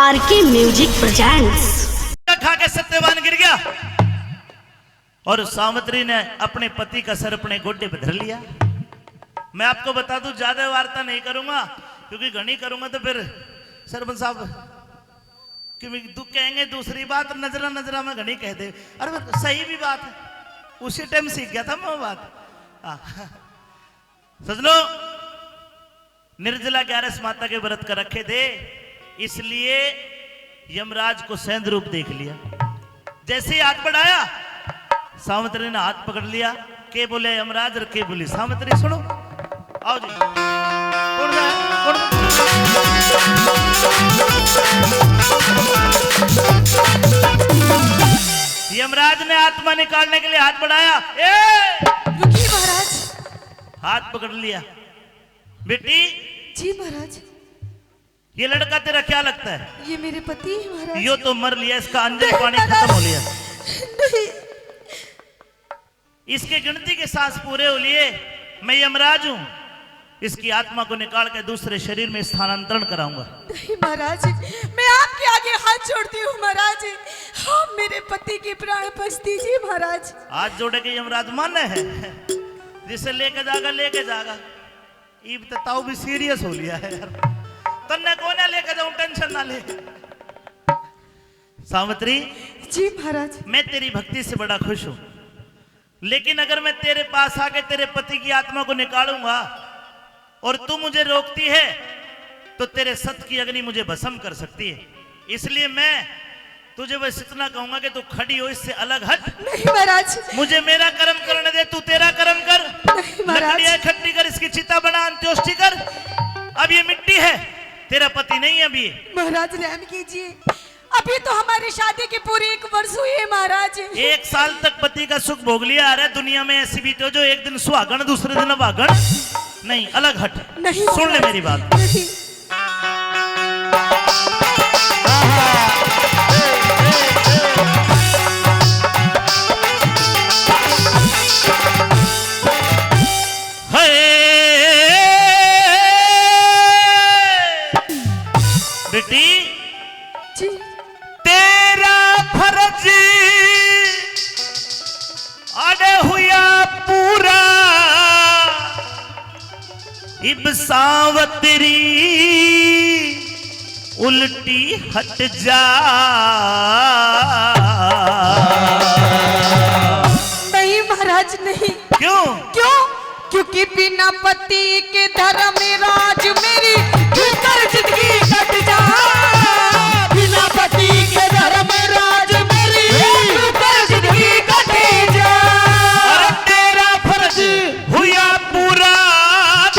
RK music presents. खा के सत्यवान गिर गया और सावित्री ने अपने पति का सर अपने गोड्डे पे धर लिया। मैं आपको बता दूं, ज्यादा वार्ता नहीं करूंगा क्योंकि घनी करूंगा तो फिर सरपंच साहब कहेंगे दूसरी बात, नजरा नजरा में घनी कह दे। अरे सही भी बात है, उसी टाइम सीख गया था मैं वो बात। सजनो, निर्जला 11 माता के व्रत कर रखे थे, इसलिए यमराज को सैंध रूप देख लिया। जैसे ही हाथ बढ़ाया, सावित्री ने हाथ पकड़ लिया। के बोले यमराज और के बोली सावित्री। सुनो, आओ जी। कौन यमराज ने आत्मा निकालने के लिए हाथ बढ़ाया। रुकिए महाराज। हाथ पकड़ लिया। बेटी। जी महाराज। ये लड़का तेरा क्या लगता है? ये मेरे पति है महाराज। यो तो मर लिया, इसका अंजन पानी खत्म हो लिया। नहीं। इसके गिनती के सांस पूरे हो लिए। मैं यमराज हूं, इसकी आत्मा को निकाल के दूसरे शरीर में स्थानांतरण कराऊंगा। नहीं महाराज, मैं आपके आगे हाथ जोड़ती हूँ महाराज, आप मेरे पति के प्राण बख्श दीजिए महाराज। हाथ जोड़े के यमराज माने है, जिसे लेके जागा। ईब ताऊ भी सीरियस हो लिया है यार। तन्ने कोने लेके जाऊं, टेंशन ना ले। सावित्री। जी महाराज। मैं तेरी भक्ति से बड़ा खुश हूं, लेकिन अगर मैं तेरे पास आके तेरे पति की आत्मा को निकालूंगा और तू मुझे रोकती है तो तेरे सत्य की अग्नि मुझे भस्म कर सकती है। इसलिए मैं तुझे बस इतना कहूंगा कि तू खड़ी हो, इससे अलग हट। नहीं महाराज। मुझे मेरा कर्म करने दे, तू तेरा कर्म कर। लकड़ियां इकट्ठी कर, इसकी चिता बना, अंत्योष्टि कर। अब ये मिट्टी है, तेरा पति नहीं है अभी। महाराज रहम कीजिए, अभी तो हमारी शादी की पूरी 1 वर्ष हुई है महाराज। 1 साल तक पति का सुख भोग लिया। अरे दुनिया में ऐसी भी तो जो एक दिन सुहागण दूसरे दिन अभागण। नहीं, अलग हट। नहीं, सुन ले मेरी बात। नहीं। बेटी जी। तेरा फर्ज अड़े हुआ पूरा, इब सावत्री उल्टी हट जा। नहीं महाराज नहीं। क्यों? क्योंकि बिना पति के धर्म राज मेरी भीतर जिंदगी कट जा। बिना पति के धर्म राज मेरी भीतर जिंदगी कटे जा। अरे तेरा फर्ज हुआ पूरा,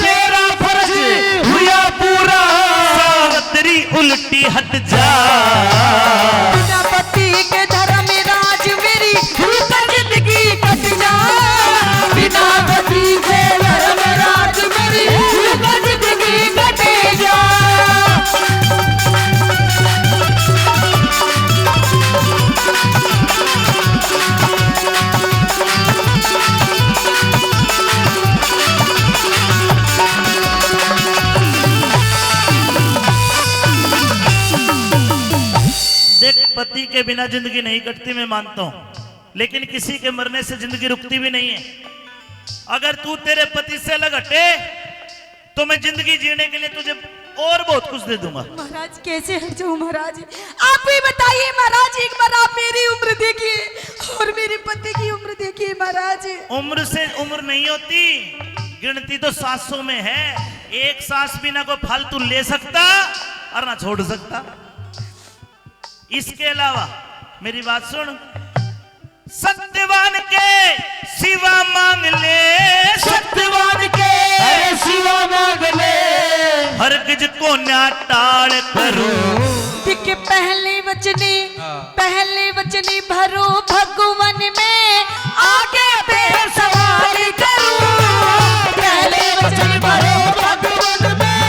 तेरा फर्ज हुआ पूरा, सावत्री उल्टी हट जा। बिना पति के धर्म राज मेरी भीतर जिंदगी कट जा। बिना पति के धर्म राज मेरी भीतर जिंदगी कटे जा। देख, पति के बिना जिंदगी नहीं कटती, मैं मानता हूं, लेकिन किसी के मरने से जिंदगी रुकती भी नहीं है। अगर तू तेरे पति से अलग हटे तो मैं जिंदगी जीने के लिए तुझे और बहुत कुछ दे दूंगा। महाराज कैसे हट जाऊं महाराज, आप ही बताइए महाराज। एक बार आप मेरी उम्र देखिए और मेरे पति की उम्र देखिए महाराज। उम्र से उम्र नहीं होती, गिनती तो सांसों में है। एक सांस भी ना कोई फालतू ले सकता और ना छोड़ सकता। इसके अलावा मेरी बात सुन, सत्यवान के सिवा मांग ले, सत्यवान के सिवा मांग ले, हरगिज को ना टाल करो। के पहले वचनी भरो भगवन में, आगे फिर सवाल करूं। पहले वचन भरो भगवन में,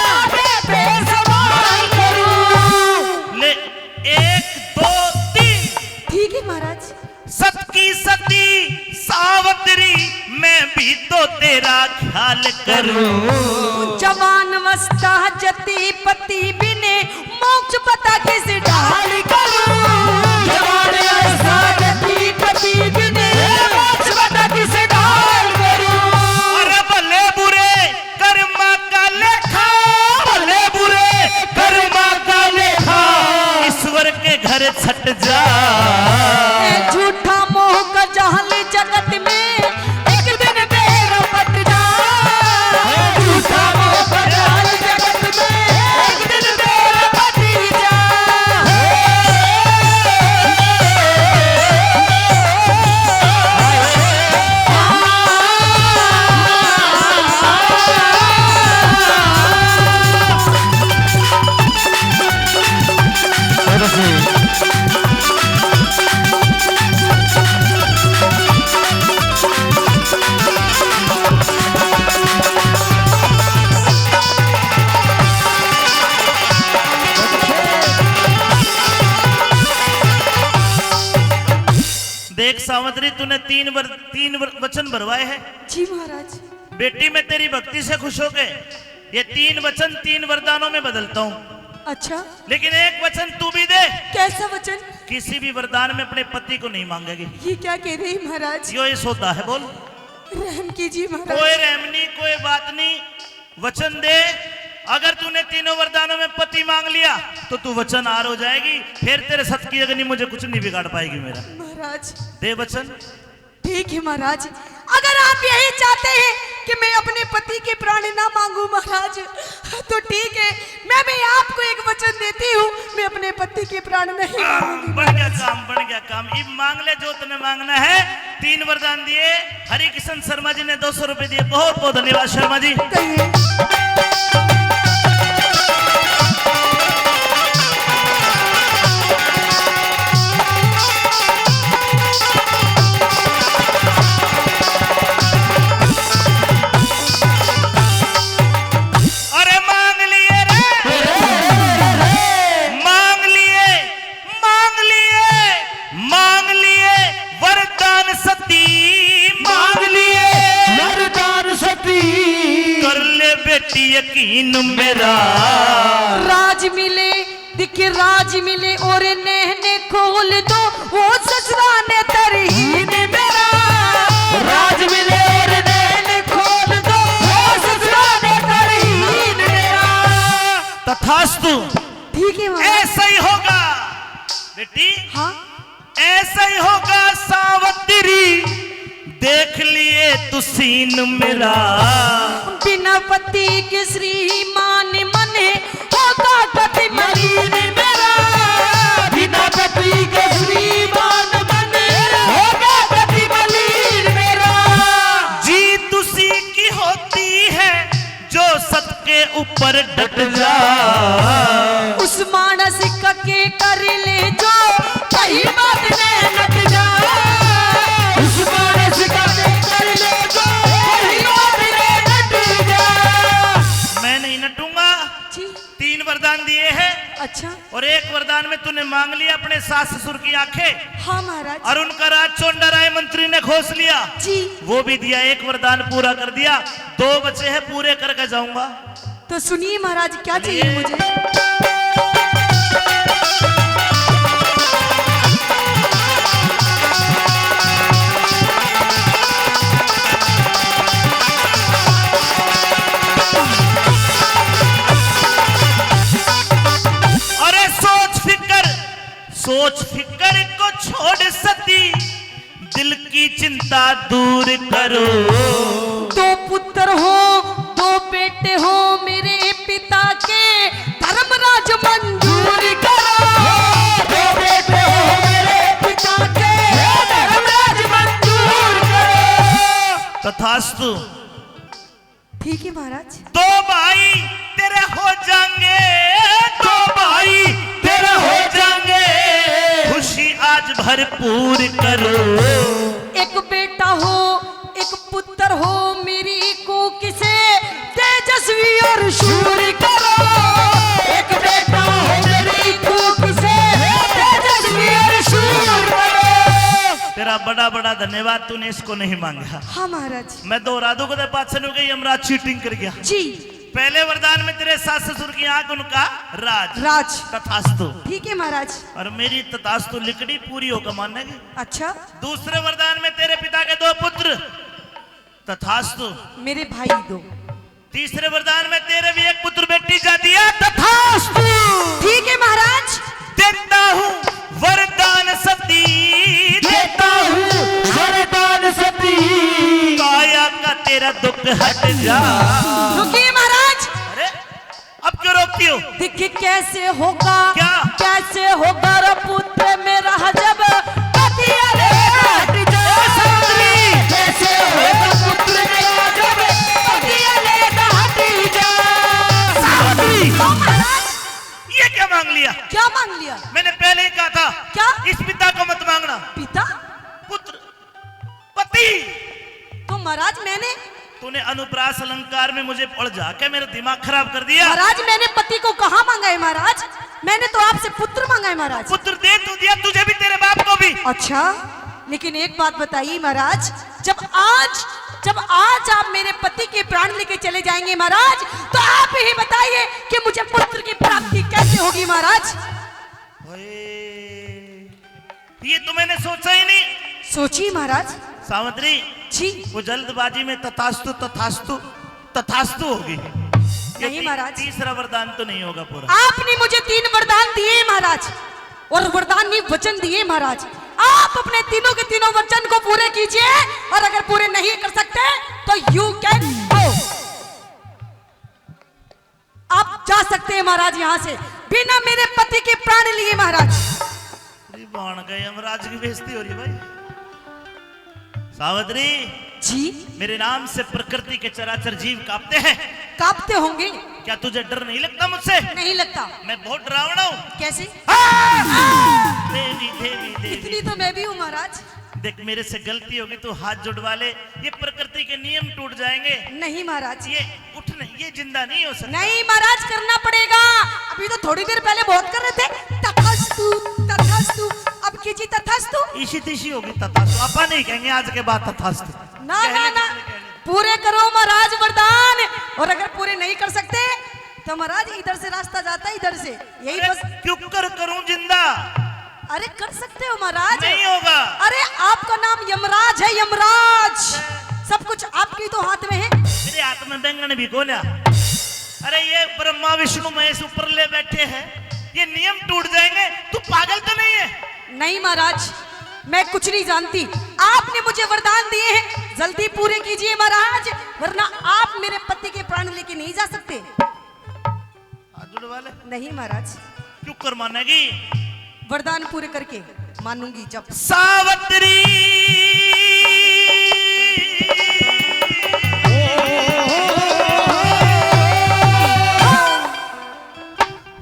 आगे फिर सवाल करूं। ले 1 2 3। ठीक है महाराज। सत की सती सावत्री, मैं भी तो तेरा ख्याल करूं। जवान अवस्था जति पति बिने मोक्ष पता किस ढाल करूं जवान ऐसा गति पति बिने मोक्ष पता किस ढाल करूं अरे भले बुरे कर्मा का लेखा, भले बुरे कर्मा का लेखा ईश्वर के घर छट जा। झूठा मोह का जाल जगत में एक दिन बेर पट जा झूठा मोह का जाल जगत में एक दिन बेर पट जा देख सावंतरी तूने तीन वचन भरवाए हैं। जी महाराज। बेटी मैं तेरी भक्ति से खुश हो गए, ये 3 वचन 3 वरदानों में बदलता हूँ। अच्छा लेकिन एक वचन तू भी दे। कैसा वचन? किसी भी वरदान में अपने पति को नहीं मांगेगी। ये क्या कह रही महाराज? यो इस होता है, बोल। रहम कीजिए महाराज। कोई रहम नहीं, कोई बात नहीं, वचन दे। अगर तूने तीनों वरदानों में पति मांग लिया तो तू वचन आर हो जाएगी, फिर तेरे सत की अग्नि मुझे कुछ नहीं बिगाड़ पाएगी मेरा। महाराज दे वचन। ठीक है महाराज, अगर आप यही चाहते हैं कि मैं अपने पति के प्राण ना मांगू महाराज तो ठीक है, मैं भी आपको एक वचन देती हूँ, मैं अपने पति के प्राण नहीं मांगूंगी। बढ़ गया काम, बढ़ गया काम। अब मांग ले जो तुम्हें मांगना है। 3 वरदान दिए। हरि किशन शर्मा जी ने 200 रुपए दिए, बहुत बहुत धन्यवाद शर्मा जी। कहिए। यकीन मेरा राज मिले दिखे, राज मिले और नैने खोल दो वो ससुरा ने तरहीन मेरा। राज मिले और नैने खोल दो वो ससुरा ने तरहीन मेरा। तथास्तु। ठीक है ऐसा ही होगा बेटी। हाँ ऐसा ही होगा सावंतरी, देख लिए तू सीन मेरा। बिना पति के श्रीमान मने होगा गति मलिन मेरा। बिना पति के श्रीमान मने होगा गति मलिन मेरा। जीत उसी की होती है जो सत के ऊपर डट जा। उस मानस के कर ले जो कहीं बात ने नट जा। उस मानस का कर ले जो कहीं बात ने नट जा। मैं नहीं नटूंगा। 3 वरदान दिए हैं। अच्छा। और एक वरदान में तूने मांग लिया अपने सास ससुर की आंखें। हाँ महाराज। और उनका राज चोंडा राय मंत्री ने खोस लिया। जी। वो भी दिया, एक वरदान पूरा कर दिया। 2 बचे हैं, पूरे करके जाऊंगा। तो सुनिए महाराज क्या चाहिए मुझे। सोच फिकर को छोड़ सती, दिल की चिंता दूर करो। 2 पुत्र हो 2 बेटे हो मेरे पिता के, धर्मराज मंजूर करो। 2 बेटे हो मेरे पिता के, धर्मराज मंजूर करो। तथास्तु। ठीक है महाराज। 2 भाई तेरे हो जाएंगे, 2 भाई तेरे हो जाएंगे, खुशी आज भरपूर करो। एक बेटा हो 1 पुत्र हो मेरी को किसे, तेजस्वी और शूर करो। एक बेटा हो मेरी को किसे, तेजस्वी और शूर करो। तेरा बड़ा बड़ा धन्यवाद, तूने इसको नहीं मांगा। हाँ महाराज। मैं 2 राधों को पास हो गई, यमराज चीटिंग कर गया जी। पहले वरदान में तेरे सास ससुर की आंख उनका राज राज। तथास्तु। ठीक है महाराज। और मेरी तथास्तु लिखड़ी पूरी होकर मानेगी। अच्छा। दूसरे वरदान में तेरे पिता के 2 पुत्र तथास्तु। मेरे भाई 2। तीसरे वरदान में तेरे भी 1 पुत्र बेटी जाती है तथास्तु। ठीक है महाराज। देता हूँ वरदान सती, देता हूँ वरदान सती, काया का तेरा दुख हट जा। रुकिए महाराज। अरे अब क्यों रोकती हो? देखिए कैसे होगा, क्या? कैसे होगा रे पुत्र मेरा जब पति अरे हट जा। कैसे होगा पुत्र मेरा जब पति अलग हट जा। तो महाराज ये क्या मांग लिया? क्या मांग लिया? मैंने पहले ही कहा था क्या? इस पिता को मत मांगना। पिता? पुत्र पति। तो महाराज मैंने तूने अनुप्रास अलंकार में मुझे पढ़ जाके मेरा दिमाग खराब कर दिया। महाराज मैंने पति को कहाँ मांगा है महाराज? मैंने तो आपसे पुत्र मांगा है महाराज। पुत्र दे तू दिया, तुझे भी तेरे बाप को भी। अच्छा, लेकिन एक बात बताइए महाराज, जब आज आप मेरे पति के प्राण लेके चले जाएंगे महाराज, तो आप ही बताइए कि मुझे पुत्र की प्राप्ति कैसे होगी महाराज? ये तो मैंने सोचा ही नहीं। सोचिए महाराज। सावित्री जी। वो जल्दबाजी में तथास्तु तथास्तु तथास्तु होगी। नहीं महाराज। तीसरा वरदान तो नहीं होगा पूरा। आपने मुझे 3 वरदान दिए महाराज, और वरदान नहीं वचन दिए महाराज। आप अपने तीनों के तीनों वचन को पूरे कीजिए, और अगर पूरे नहीं कर सकते तो यू कैन गो। आप जा सकते हैं महाराज यहाँ से, बिना मेरे पति के प्राण लिए महाराज। बाण गए, यमराज की बेइज्जती हो रही है भाई। सावित्री जी। मेरे नाम से प्रकृति के चराचर जीव कांपते हैं। कांपते होंगे। क्या तुझे डर नहीं लगता मुझसे? नहीं लगता। मैं बहुत डरावना हूँ। कैसे? देवी देवी देवी। इतनी तो मैं भी हूँ महाराज। देख मेरे से गलती होगी तो हाथ जुड़वा ले, ये प्रकृति के नियम टूट जाएंगे। नहीं महाराज। ये उठ नहीं, ये जिंदा नहीं हो सकता। नहीं महाराज, करना पड़ेगा। अभी तो थोड़ी देर पहले बहुत कर रहे थे तथास्तु तथास्तु, अब कीजिए तथास्तु। इसी तिशी होगी तथास्तु। आपा नहीं कहेंगे आज के बाद तथास्तु। ना ना ना, पूरे करो महाराज वरदान, और अगर पूरे नहीं कर सकते तो महाराज इधर से रास्ता जाता है, इधर से यही बस। क्यों करूं जिंदा? अरे कर सकते हो महाराज। नहीं होगा। अरे आपका नाम यमराज है, यमराज। सब कुछ आपके तो हाथ में है। मेरे हाथ में बैंगन भी गोला। अरे ये ब्रह्मा विष्णु महेश ऊपर ले बैठे हैं, ये नियम टूट जाएंगे। तू पागल तो नहीं है? नहीं महाराज, मैं कुछ नहीं जानती। आपने मुझे वरदान दिए हैं, जल्दी पूरे कीजिए महाराज, वरना आप मेरे पति के प्राण लेके नहीं जा सकते। वाले नहीं महाराज। क्यों कर मानेगी? वरदान पूरे करके मानूंगी जब। सावित्री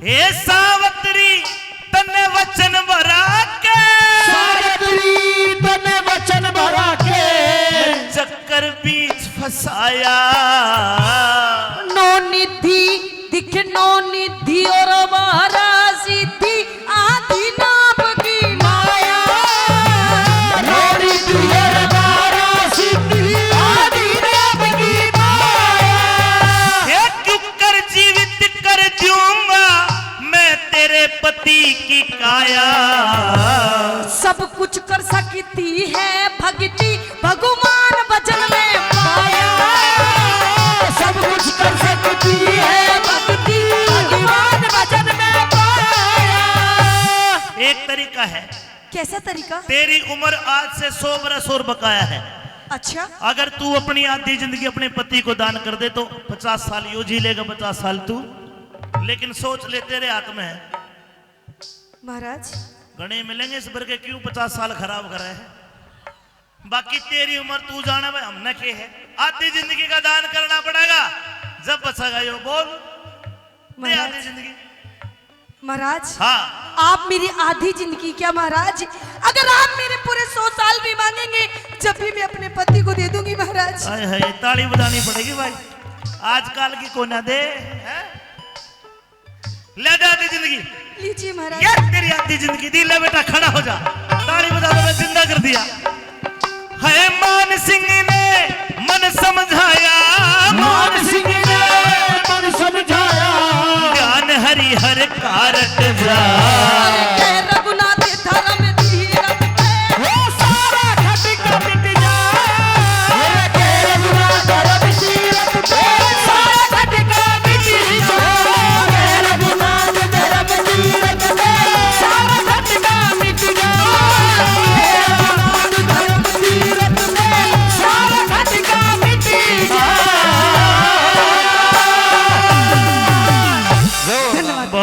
हे सावित्री तन्ने वचन भरा के, सावित्री तन्ने वचन भरा के, चक्कर बीच फसाया। नो निधि दिख नो निधि और महाराज सिद्धि आदि नाम की माया। नो निधि और महाराज सिद्धि आदि नाम की माया। हे क्यों कर जीवित कर दूंगा मैं तेरे पति की काया। सब कुछ कर सकती है भक्ति, भगवान भजन में पाया। सब कुछ कर सकती है भक्ति, भगवान भजन में पाया। एक तरीका है। कैसा तरीका? तेरी उम्र आज से 100 बरस और बकाया है। अच्छा। अगर तू अपनी आधी जिंदगी अपने पति को दान कर दे तो 50 साल यूं जी लेगा, 50 साल तू। लेकिन सोच ले तेरे हाथ में है महाराज। गणे मिलेंगे इस भर के, क्यों 50 साल खराब कर रहे हैं? बाकी तेरी उम्र तू जाना भाई, हमने के है। आधी जिंदगी का दान करना पड़ेगा, जब बचेगा यो बोल दे आधी जिंदगी। महाराज हाँ, आप मेरी आधी जिंदगी क्या महाराज? अगर आप मेरे पूरे 100 साल भी मांगेंगे, जब भी मैं अपने पति को दे दूंगी महाराज। हाय हाय, ताली बजानी पड़ेगी भाई, आजकल की को ना दे है? ले जा आधी जिंदगी। लीजिए महाराज। यार तेरी आधी जिंदगी दी, ले बेटा खड़ा हो जा, ताली बजा दो, मैं जिंदा कर दिया। है मान सिंह ने मन समझाया, मान सिंह ने मन रट जा